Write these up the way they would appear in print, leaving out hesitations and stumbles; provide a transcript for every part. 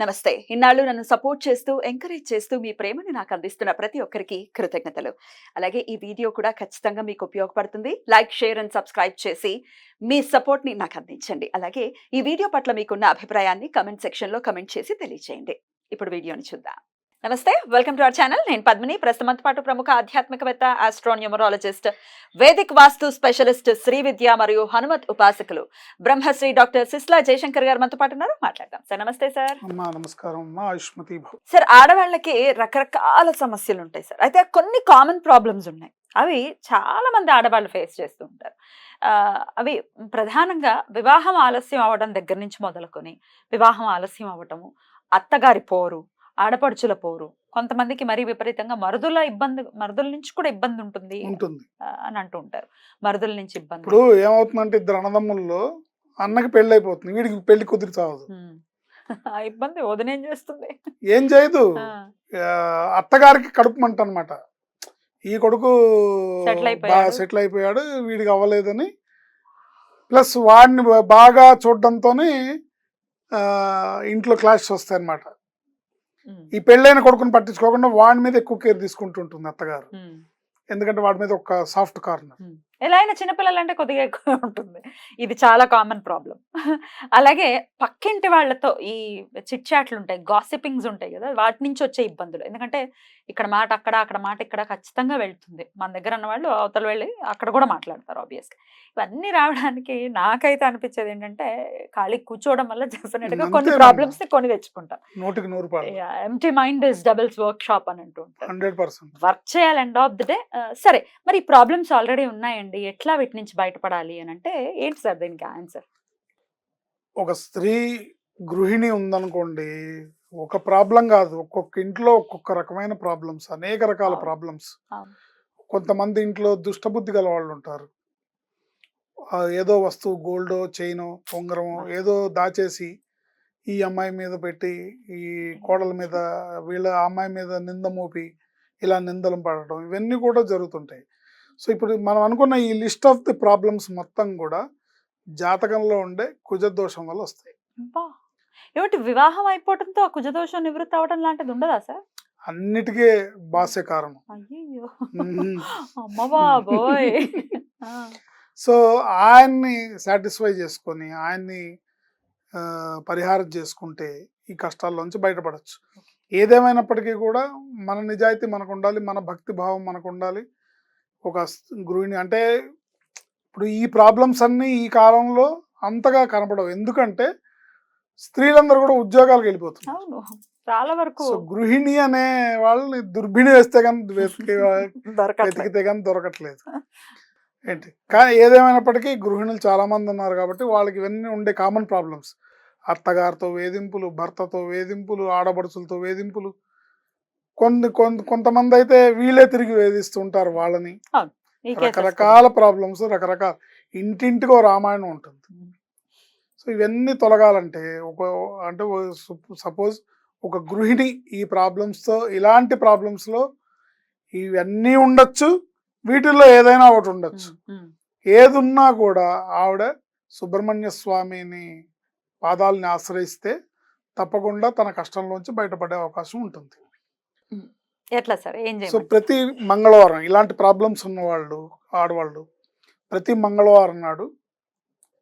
నమస్తే. ఇన్నాళ్ళు నన్ను సపోర్ట్ చేస్తూ, ఎంకరేజ్ చేస్తూ మీ ప్రేమని నాకు అందిస్తున్న ప్రతి ఒక్కరికి కృతజ్ఞతలు. అలాగే ఈ వీడియో కూడా ఖచ్చితంగా మీకు ఉపయోగపడుతుంది. లైక్, షేర్ అండ్ సబ్స్క్రైబ్ చేసి మీ సపోర్ట్‌ని నాకు అందించండి. అలాగే ఈ వీడియో పట్ల మీకున్న అభిప్రాయాన్ని కామెంట్ సెక్షన్‌లో కామెంట్ చేసి తెలియజేయండి. ఇప్పుడు వీడియోని చూద్దాం. నమస్తే. Welcome to our channel. నేను పద్మిని. ప్రస్తుతం మనతో పాటు ప్రముఖ ఆధ్యాత్మికవేత్త, ఆస్ట్రోన్యూమరాలజిస్ట్, వేదిక్ వాస్తు స్పెషలిస్ట్, శ్రీ విద్య మరియు హనుమత్ ఉపాసకులు బ్రహ్మశ్రీ డాక్టర్ సిస్లా జయశంకర్ గారు మనతో పాటు ఉన్నారు. మాట్లాడదాం. సార్ నమస్తే సార్. అమ్మా నమస్కారం అమ్మా, ఆయుష్మతి భవ. సార్, ఆడవాళ్ళకి రకరకాల సమస్యలు ఉంటాయి సార్. అయితే కొన్ని కామన్ ప్రాబ్లమ్స్ ఉన్నాయి. అవి చాలా మంది ఆడవాళ్ళు ఫేస్ చేస్తూ ఉంటారు. అవి ప్రధానంగా వివాహం ఆలస్యం అవ్వడం దగ్గర నుంచి మొదలుకొని వివాహం ఆలస్యం అవ్వటము, అత్తగారి పోరు, ఆడపడుచుల పోరు, కొంతమందికి మరీ విపరీతంగా మరుదుల నుంచి కూడా ఇబ్బంది ఉంటుంది అని అంటూ ఉంటారు. మరుదుల నుంచి ఇబ్బంది. ఇప్పుడు ఏమవుతుందంటే ఇద్దరు అన్నదమ్ముల్లో అన్నకి పెళ్లి అయిపోతుంది, వీడికి పెళ్లి కుదిరి చావదు. ఆ ఇబ్బంది వదినేం చేస్తుంది? ఏం చేయదు, అత్తగారికి కడుపు మంట అనమాట. ఈ కొడుకు సెటిల్ అయిపోయాడు, వీడికి అవ్వలేదని, ప్లస్ వాడిని బాగా చూడడంతోనే ఇంట్లో క్లాషెస్ వస్తాయి అనమాట. ఈ పెళ్ళైన కొడుకుని పట్టించుకోకుండా వాడి మీద ఎక్కువ కేర్ తీసుకుంటుంటుంది అత్తగారు. ఎందుకంటే వాడి మీద ఒక సాఫ్ట్ కార్నర్. ఎలా అయినా చిన్నపిల్లలు అంటే కొద్దిగా ఎక్కువ ఉంటుంది. ఇది చాలా కామన్ ప్రాబ్లం. అలాగే పక్కింటి వాళ్ళతో ఈ చిట్ చాట్లు ఉంటాయి, గాసిపింగ్స్ ఉంటాయి కదా, వాటి నుంచి వచ్చే ఇబ్బందులు. ఎందుకంటే ఇక్కడ మాట అక్కడ, అక్కడ మాట ఇక్కడ ఖచ్చితంగా వెళ్తుంది. మన దగ్గర అన్న వాళ్ళు అవతల వెళ్ళి అక్కడ కూడా మాట్లాడతారు ఆబ్వియస్గా. ఇవన్నీ రావడానికి నాకైతే అనిపించేది ఏంటంటే, ఖాళీ కూర్చోవడం వల్ల డెఫినెట్ గా కొన్ని ప్రాబ్లమ్స్ కొని తెచ్చుకుంటాం. 100% empty mind is doubles work shop అని అంటూ ఉంటారు. 100% వర్క్ చేయాలి ఎండ్ ఆఫ్ ది డే. సరే, మరి ప్రాబ్లమ్స్ ఆల్రెడీ ఉన్నాయండి, ఎట్లా వీటి నుంచి బయటపడాలి అని అంటే ఏంటి సార్ దీనికి ఆన్సర్? ఒక స్త్రీ గృహిణి ఉందనుకోండి, ఒక ప్రాబ్లం కాదు, ఒక్కొక్క ఇంట్లో ఒక్కొక్క రకమైన ప్రాబ్లమ్స్, అనేక రకాల ప్రాబ్లమ్స్. కొంతమంది ఇంట్లో దుష్టబుద్ధి గల వాళ్ళు ఉంటారు. ఏదో వస్తువు, గోల్డో, చైనో, ఉంగరమో ఏదో దాచేసి ఈ అమ్మాయి మీద పెట్టి, ఈ కోడల మీద, వీళ్ళ అమ్మాయి మీద నింద మోపి ఇలా నిందలు పడటం, ఇవన్నీ కూడా జరుగుతుంటాయి. సో ఇప్పుడు మనం అనుకున్న ఈ లిస్ట్ ఆఫ్ ది ప్రాబ్లమ్స్ మొత్తం కూడా జాతకంలో ఉండే కుజదోషం వల్ల వస్తాయి. ఏమిటి, వివాహం అయిపోవడంతో కుజదోషం నివృత్తి అవడం లాంటిది ఉండదా సార్? అన్నిటికీ బాసే కారణం. అయ్యో, అమ్మ బాబోయ్. సో ఆయన్ని సాటిస్ఫై చేసుకొని, ఆయన్ని పరిహారం చేసుకుంటే ఈ కష్టాల్లోంచి బయటపడచ్చు. ఏదేమైనప్పటికీ కూడా మన నిజాయితీ మనకు ఉండాలి, మన భక్తి భావం మనకు ఉండాలి. ఒక గృహిణి అంటే ఇప్పుడు ఈ ప్రాబ్లమ్స్ అన్నీ ఈ కాలంలో అంతగా కనపడవు. ఎందుకంటే స్త్రీలందరూ కూడా ఉద్యోగాలకు వెళ్ళిపోతున్నారు. చాలా వరకు గృహిణి అనే వాళ్ళని దుర్భిణి వేస్తే కానీ వెతికితే కానీ దొరకట్లేదు ఏంటి. కానీ ఏదేమైనప్పటికీ గృహిణులు చాలా మంది ఉన్నారు కాబట్టి వాళ్ళకి ఇవన్నీ ఉండే కామన్ ప్రాబ్లమ్స్. అత్తగారితో వేధింపులు, భర్తతో వేధింపులు, ఆడపడుచులతో వేధింపులు, కొంతమంది అయితే వీళ్ళే తిరిగి వేధిస్తుంటారు వాళ్ళని. రకరకాల ప్రాబ్లమ్స్, రకరకాల ఇంటింటికో రామాయణం ఉంటుంది. సో ఇవన్నీ తొలగాలంటే సపోజ్ ఒక గృహిణి ఈ ప్రాబ్లమ్స్తో, ఇలాంటి ప్రాబ్లమ్స్లో ఇవన్నీ ఉండొచ్చు, వీటిల్లో ఏదైనా ఒకటి ఉండొచ్చు. ఏది ఉన్నా కూడా ఆవిడ సుబ్రహ్మణ్య స్వామిని పాదాలని ఆశ్రయిస్తే తప్పకుండా తన కష్టంలోంచి బయటపడే అవకాశం ఉంటుంది. ఎట్లా సార్? సో ప్రతి మంగళవారం ఇలాంటి ప్రాబ్లమ్స్ ఉన్నవాళ్ళు, ఆడవాళ్ళు ప్రతి మంగళవారం నాడు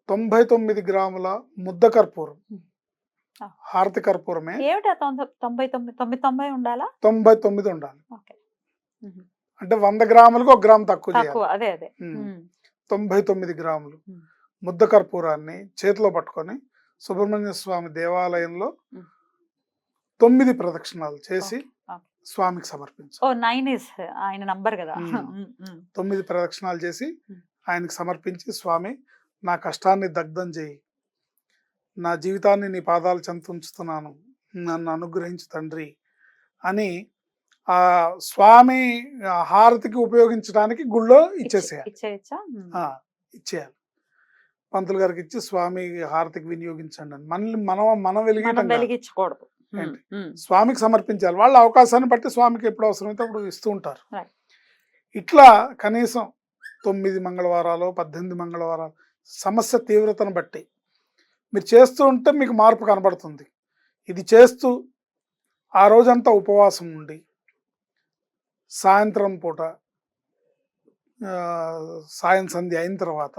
99 గ్రాముల ముద్ద కర్పూరం, హారతి కర్పూరమే. 99 ఉండాలా? 99 ఉండాలి. అంటే 100 గ్రాములకు 1 గ్రాము తక్కువ. 99 గ్రాములు ముద్ద కర్పూరాన్ని చేతిలో పట్టుకొని సుబ్రహ్మణ్య స్వామి దేవాలయంలో 9 ప్రదక్షిణాలు చేసి స్వామికి సమర్పించు. 9 ప్రదక్షిణాలు చేసి ఆయనకి సమర్పించి, స్వామి నా కష్టాన్ని దగ్ధం చేయి, నా జీవితాన్ని నీ పాదాల చెంత ఉంచుతున్నాను, నన్ను అనుగ్రహించు తండ్రి అని ఆ స్వామి హారతికి ఉపయోగించడానికి గుళ్ళో ఇచ్చేసేయాలి. ఇచ్చేయాలి. పంతులు గారికి ఇచ్చి స్వామి హారతికి వినియోగించండి అని మనం వెలిగించకూడదు, స్వామికి సమర్పించాలి. వాళ్ళ అవకాశాన్ని బట్టి స్వామికి ఎప్పుడు అవసరమైతే అప్పుడు ఇస్తూ ఉంటారు. ఇట్లా కనీసం 9 మంగళవారాలు, 18 మంగళవారాలు, సమస్య తీవ్రతను బట్టి మీరు చేస్తూ ఉంటే మీకు మార్పు కనబడుతుంది. ఇది చేస్తూ ఆ రోజంతా ఉపవాసం ఉండి సాయంత్రం పూట ఆ, సాయం సంధ్య అయిన తర్వాత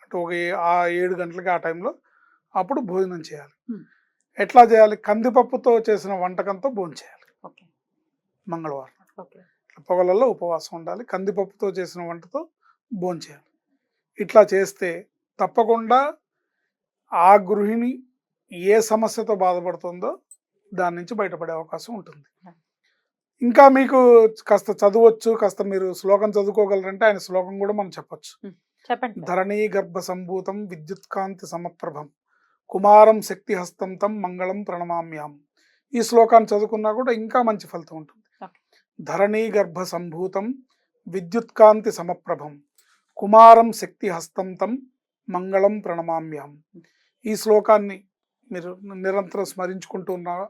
అంటే ఆ 7 గంటలకి ఆ టైంలో అప్పుడు భోజనం చేయాలి. Hmm. ఎట్లా చేయాలి? కందిపప్పుతో చేసిన వంటకంతో భోజనం చేయాలి ఓకే. మంగళవారం. ఓకే. పొగలలో ఉపవాసం ఉండాలి, కందిపప్పుతో చేసిన వంటతో భోజనం చేయాలి. ఇట్లా చేస్తే తప్పకుండా ఆ గృహిణి ఏ సమస్యతో బాధపడుతుందో దాని నుంచి బయటపడే అవకాశం ఉంటుంది. ఇంకా మీకు కాస్త చదవచ్చు, కాస్త మీరు శ్లోకం చదువుకోగలరంటే ఆయన శ్లోకం కూడా మనం చెప్పొచ్చు. చెప్పండి. ధరణీ గర్భ సంభూతం విద్యుత్కాంతి సమప్రభం కుమారం శక్తి హస్తం తం మంగళం ప్రణమామ్యాం. ఈ శ్లోకాన్ని చదువుకున్నా కూడా ఇంకా మంచి ఫలితం ఉంటుంది. ధరణీ గర్భ సంభూతం విద్యుత్కాంతి సమప్రభం కుమారం శక్తి హస్తం తం మంగళం ప్రణమామ్యాం. ఈ శ్లోకాన్ని మీరు నిరంతరం స్మరించుకుంటూ ఉన్నారా?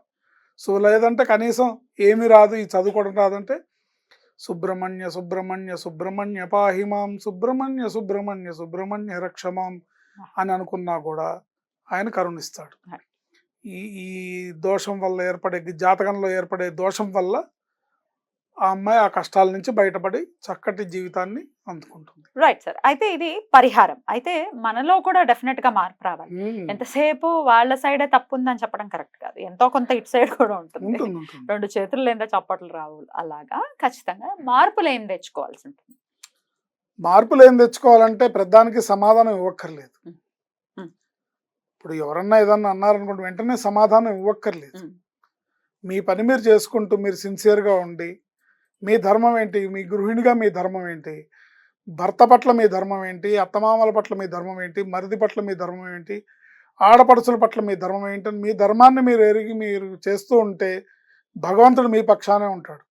సో లేదంటే కనీసం ఏమి రాదు, ఈ చదువుకోవడం రాదంటే సుబ్రహ్మణ్య సుబ్రహ్మణ్య సుబ్రహ్మణ్య పాహిమాం సుబ్రహ్మణ్య సుబ్రహ్మణ్య సుబ్రహ్మణ్య రక్షమాం అని అనుకున్నా కూడా ఆయన కరుణిస్తాడు. ఈ దోషం వల్ల ఏర్పడే, జాతకంలో ఏర్పడే దోషం వల్ల ఆ అమ్మాయి ఆ కష్టాల నుంచి బయటపడి చక్కటి జీవితాన్ని అందుకుంటుంది. Right sir. అయితే ఇది పరిహారం. అయితే మనలో కూడా డెఫినెట్ గా మార్పు రావాలి. ఎంతసేపు వాళ్ళ సైడే తప్పు ఉందని చెప్పడం కరెక్ట్ కాదు. ఎంతో కొంత ఇటు సైడ్ కూడా ఉంటుంది. ఉంటుంది. 2 చేతులు లేదా చప్పట్లు రావు. అలాగా ఖచ్చితంగా మార్పులు ఏం తెచ్చుకోవాల్సి ఉంటుంది? మార్పులు ఏం తెచ్చుకోవాలంటే ప్రధానికి సమాధానం ఇవ్వక్కర్లేదు. ఇప్పుడు ఎవరన్నా ఏదన్నా అన్నారనుకోండి వెంటనే సమాధానం ఇవ్వక్కర్లేదు. మీ పని మీరు చేసుకుంటూ మీరు సిన్సియర్గా ఉండి మీ ధర్మం ఏంటి, మీ గృహిణిగా మీ ధర్మం ఏంటి, భర్త పట్ల మీ ధర్మం ఏంటి, అత్తమామల పట్ల మీ ధర్మం ఏంటి, మరిది పట్ల మీ ధర్మం ఏంటి, ఆడపడుచుల పట్ల మీ ధర్మం ఏంటి, మీ ధర్మాన్ని మీరు ఎరిగి మీరు చేస్తూ ఉంటే భగవంతుడు మీ పక్షానే ఉంటాడు.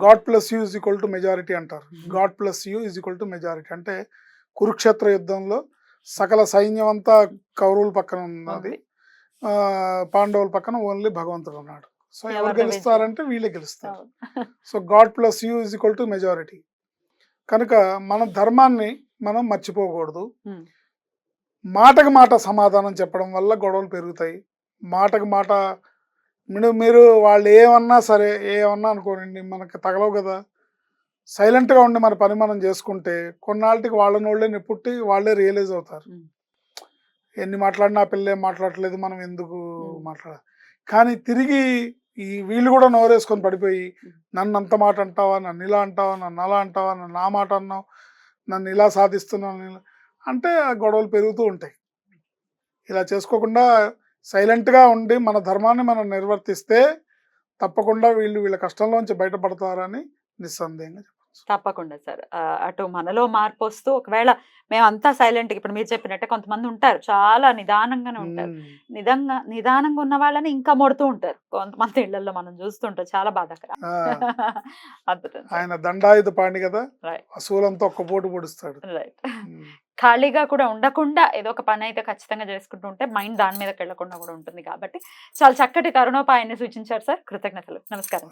God plus you is equal to majority అంటారు. God plus you is equal to majority అంటే కురుక్షేత్ర యుద్ధంలో సకల సైన్యం అంతా కౌరవుల పక్కన ఉన్నది, పాండవుల పక్కన ఓన్లీ భగవంతుడు ఉన్నాడు. సో ఎవరు గెలుస్తారంటే వీళ్ళే గెలుస్తారు. So God plus you is equal to majority. కనుక మన ధర్మాన్ని మనం మర్చిపోకూడదు. మాటకు మాట సమాధానం చెప్పడం వల్ల గొడవలు పెరుగుతాయి. మాటకు మాట మీరు వాళ్ళు ఏమన్నా సరే, ఏమన్నా అనుకోనండి, మనకి తగలవు కదా, సైలెంట్గా ఉండి మన పని మనం చేసుకుంటే కొన్నాళ్ళకి వాళ్ళే నిప్పుట్టి వాళ్ళే రియలైజ్ అవుతారు. ఎన్ని మాట్లాడినా పిల్ల ఏం మాట్లాడట్లేదు, మనం ఎందుకు మాట్లాడాలి. కానీ తిరిగి వీళ్ళు కూడా నోరేసుకొని పడిపోయి నన్ను అంత మాట అంటావా, నన్ను ఇలా అంటావా, నన్ను అలా అంటావా, నన్ను ఆ మాట అన్నావు, నన్ను ఇలా సాధిస్తున్నాను అంటే గొడవలు పెరుగుతూ ఉంటాయి. ఇలా చేసుకోకుండా సైలెంట్గా ఉండి మన ధర్మాన్ని మనం నిర్వర్తిస్తే తప్పకుండా వీళ్ళ కష్టంలోంచి బయటపడతారని నిస్సందేహంగా చెప్పచ్చు. తప్పకుండా సార్. అటు మనలో మార్పు వస్తూ ఒకవేళ మేమంతా సైలెంట్, ఇప్పుడు మీరు చెప్పినట్టే కొంతమంది ఉంటారు చాలా నిదానంగానే ఉంటారు. నిదానంగా ఉన్న వాళ్ళని ఇంకా మొడుతూ ఉంటారు కొంతమంది ఇళ్లలో మనం చూస్తుంటాం. చాలా బాధాకరం. అద్భుతం. ఆయన దండాయుధ పాండి కదా, అసూలంతా ఒక్క పోటు పొడుస్తాడు. రైట్. ఖాళీగా కూడా ఉండకుండా ఏదో ఒక పని అయితే ఖచ్చితంగా చేసుకుంటూ ఉంటే మైండ్ దాని మీదకి వెళ్లకుండా కూడా ఉంటుంది. కాబట్టి చాలా చక్కటి తరుణోపాయాన్ని సూచించారు సార్. కృతజ్ఞతలు. నమస్కారం.